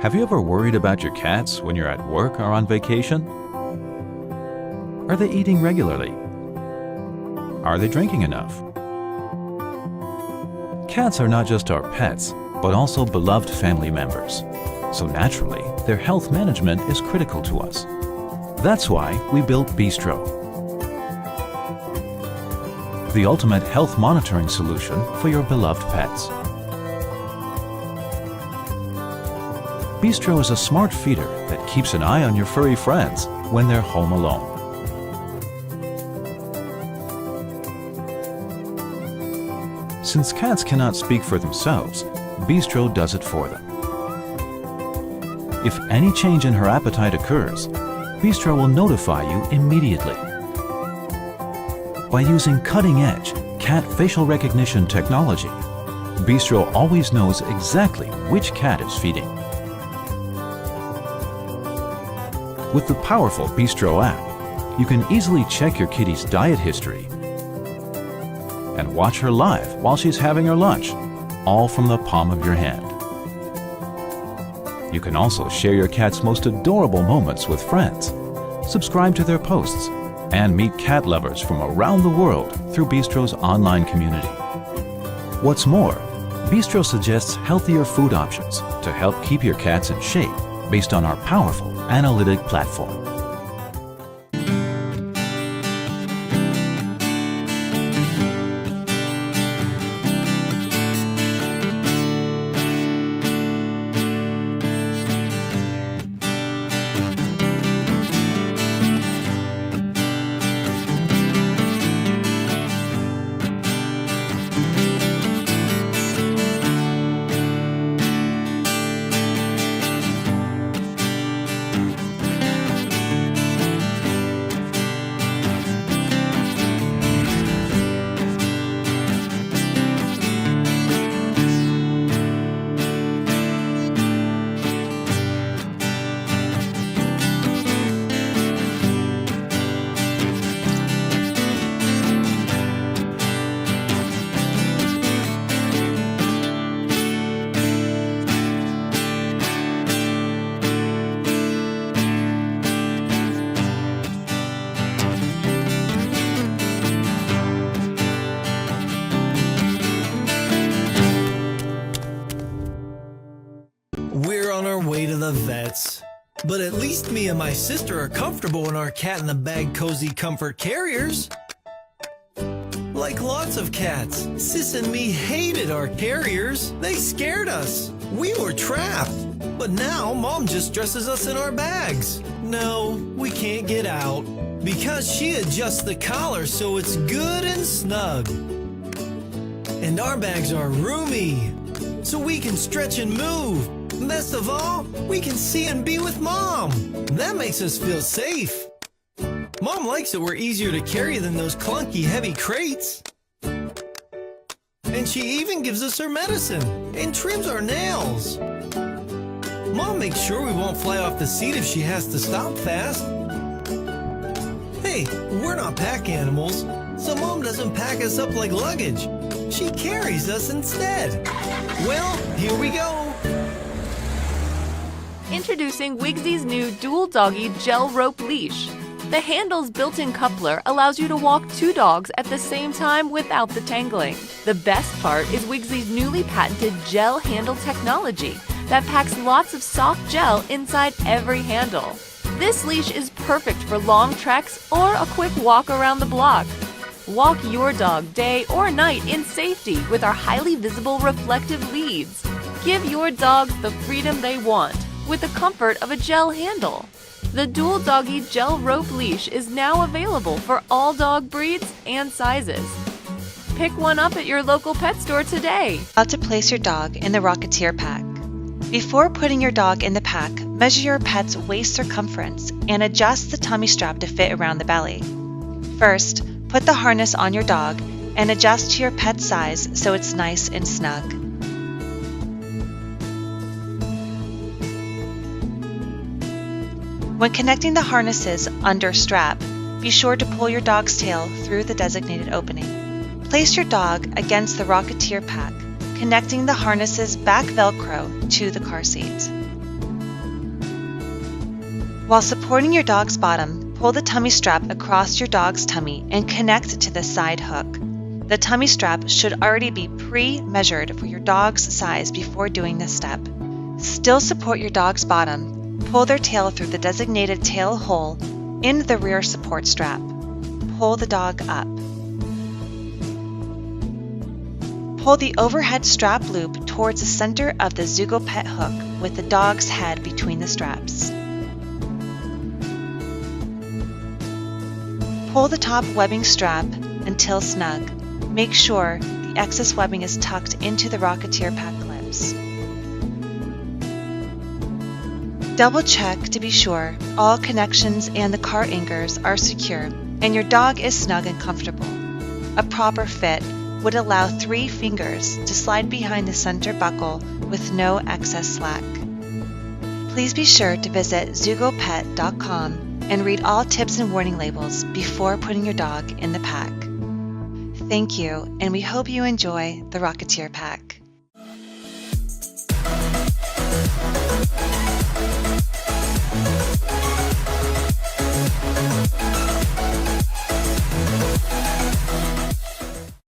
Have you ever worried about your cats when you're at work or on vacation? Are they eating regularly? Are they drinking enough? Cats are not just our pets, but also beloved family members. So naturally, their health management is critical to us. That's why we built Bistro, the ultimate health monitoring solution for your beloved pets. Bistro is a smart feeder that keeps an eye on your furry friends when they're home alone. Since cats cannot speak for themselves, Bistro does it for them. If any change in her appetite occurs, Bistro will notify you immediately. By using cutting-edge cat facial recognition technology, Bistro always knows exactly which cat is feeding. With the powerful Bistro app, you can easily check your kitty's diet history and watch her live while she's having her lunch, all from the palm of your hand. You can also share your cat's most adorable moments with friends, subscribe to their posts, and meet cat lovers from around the world through Bistro's online community. What's more, Bistro suggests healthier food options to help keep your cats in shape based on our powerful analytic platform. We're on our way to the vets. But at least me and my sister are comfortable in our cat-in-the-bag cozy comfort carriers. Like lots of cats, Sis and me hated our carriers. They scared us. We were trapped. But now Mom just dresses us in our bags. No, we can't get out because she adjusts the collar so it's good and snug. And our bags are roomy, so we can stretch and move. Best of all, we can see and be with Mom. That makes us feel safe. Mom likes that we're easier to carry than those clunky, heavy crates. And she even gives us her medicine and trims our nails. Mom makes sure we won't fly off the seat if she has to stop fast. Hey, we're not pack animals, so Mom doesn't pack us up like luggage. She carries us instead. Well, here we go. Introducing Wigzi's new dual doggy gel rope leash. The handle's built-in coupler allows you to walk two dogs at the same time without the tangling. The best part is Wigzi's newly patented gel handle technology that packs lots of soft gel inside every handle. This leash is perfect for long treks or a quick walk around the block. Walk your dog day or night in safety with our highly visible reflective leads. Give your dogs the freedom they want with the comfort of a gel handle. The dual doggy gel rope leash is now available for all dog breeds and sizes. Pick one up at your local pet store today. How to place your dog in the Rocketeer pack. Before putting your dog in the pack, measure your pet's waist circumference and adjust the tummy strap to fit around the belly. First, put the harness on your dog and adjust to your pet's size so it's nice and snug. When connecting the harnesses under strap, be sure to pull your dog's tail through the designated opening. Place your dog against the Rocketeer pack, connecting the harness's back Velcro to the car seat. While supporting your dog's bottom, pull the tummy strap across your dog's tummy and connect to the side hook. The tummy strap should already be pre-measured for your dog's size before doing this step. Still support your dog's bottom. Pull their tail through the designated tail hole in the rear support strap. Pull the dog up. Pull the overhead strap loop towards the center of the ZuGoPet hook with the dog's head between the straps. Pull the top webbing strap until snug. Make sure the excess webbing is tucked into the Rocketeer pack clips. Double check to be sure all connections and the car anchors are secure and your dog is snug and comfortable. A proper fit would allow 3 fingers to slide behind the center buckle with no excess slack. Please be sure to visit ZuGoPet.com and read all tips and warning labels before putting your dog in the pack. Thank you, and we hope you enjoy the Rocketeer pack.